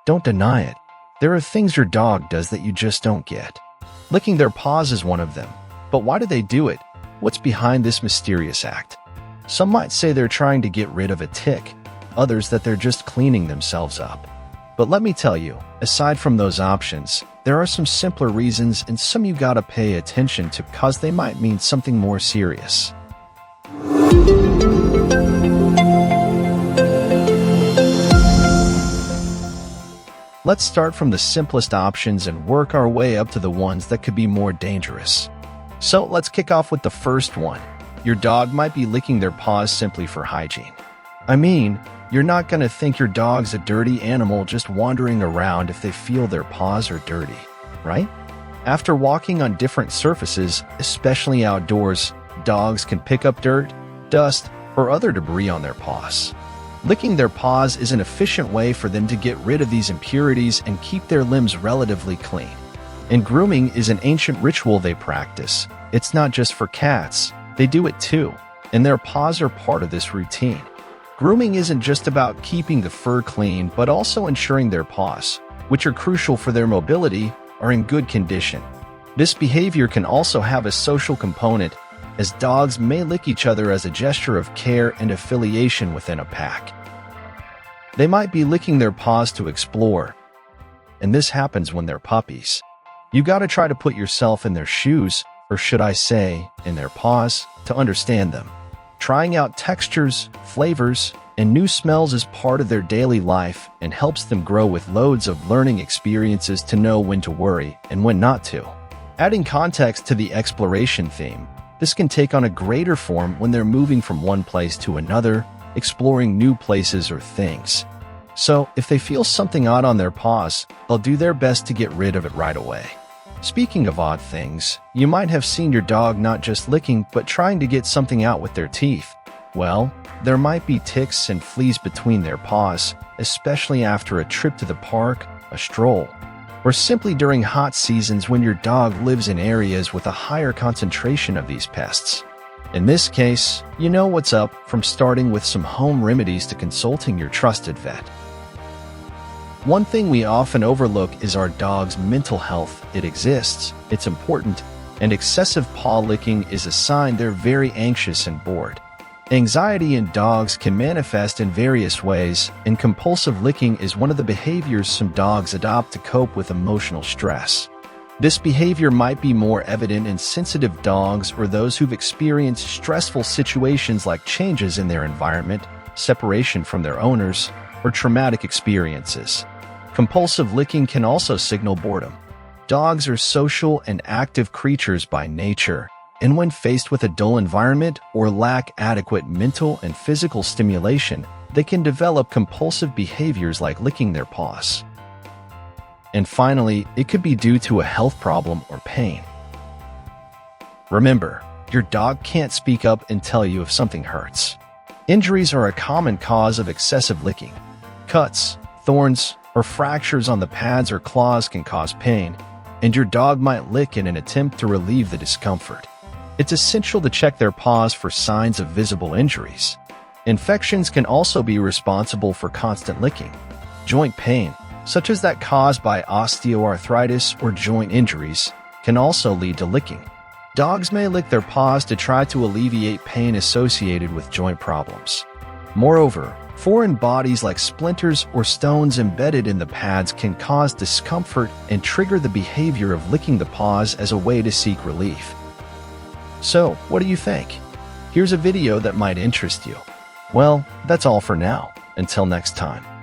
Don't deny it. There are things your dog does that you just don't get. Licking their paws is one of them. But why do they do it? What's behind this mysterious act? Some might say they're trying to get rid of a tick, others that they're just cleaning themselves up. But let me tell you, aside from those options, there are some simpler reasons and some you gotta pay attention to because they might mean something more serious. Let's start from the simplest options and work our way up to the ones that could be more dangerous. So let's kick off with the first one. Your dog might be licking their paws simply for hygiene. I mean, you're not gonna think your dog's a dirty animal just wandering around if they feel their paws are dirty, right? After walking on different surfaces, especially outdoors, dogs can pick up dirt, dust, or other debris on their paws. Licking their paws is an efficient way for them to get rid of these impurities and keep their limbs relatively clean. And grooming is an ancient ritual they practice. It's not just for cats, they do it too, and their paws are part of this routine. Grooming isn't just about keeping the fur clean, but also ensuring their paws, which are crucial for their mobility, are in good condition. This behavior can also have a social component, as dogs may lick each other as a gesture of care and affiliation within a pack. They might be licking their paws to explore, and this happens when they're puppies. You gotta try to put yourself in their shoes, or should I say, in their paws, to understand them. Trying out textures, flavors, and new smells is part of their daily life and helps them grow with loads of learning experiences to know when to worry and when not to. Adding context to the exploration theme, this can take on a greater form when they're moving from one place to another, exploring new places or things. So, if they feel something odd on their paws, they'll do their best to get rid of it right away. Speaking of odd things, you might have seen your dog not just licking but trying to get something out with their teeth. Well, there might be ticks and fleas between their paws, especially after a trip to the park, a stroll, or simply during hot seasons when your dog lives in areas with a higher concentration of these pests. In this case, you know what's up, from starting with some home remedies to consulting your trusted vet. One thing we often overlook is our dog's mental health. It exists, it's important, and excessive paw licking is a sign they're very anxious and bored. Anxiety in dogs can manifest in various ways, and compulsive licking is one of the behaviors some dogs adopt to cope with emotional stress. This behavior might be more evident in sensitive dogs or those who've experienced stressful situations like changes in their environment, separation from their owners, or traumatic experiences. Compulsive licking can also signal boredom. Dogs are social and active creatures by nature, and when faced with a dull environment or lack adequate mental and physical stimulation, they can develop compulsive behaviors like licking their paws. And finally, it could be due to a health problem or pain. Remember, your dog can't speak up and tell you if something hurts. Injuries are a common cause of excessive licking. Cuts, thorns, or fractures on the pads or claws can cause pain, and your dog might lick in an attempt to relieve the discomfort. It's essential to check their paws for signs of visible injuries. Infections can also be responsible for constant licking. Joint pain, such as that caused by osteoarthritis or joint injuries, can also lead to licking. Dogs may lick their paws to try to alleviate pain associated with joint problems. Moreover, foreign bodies like splinters or stones embedded in the pads can cause discomfort and trigger the behavior of licking the paws as a way to seek relief. So, what do you think? Here's a video that might interest you. Well, that's all for now. Until next time.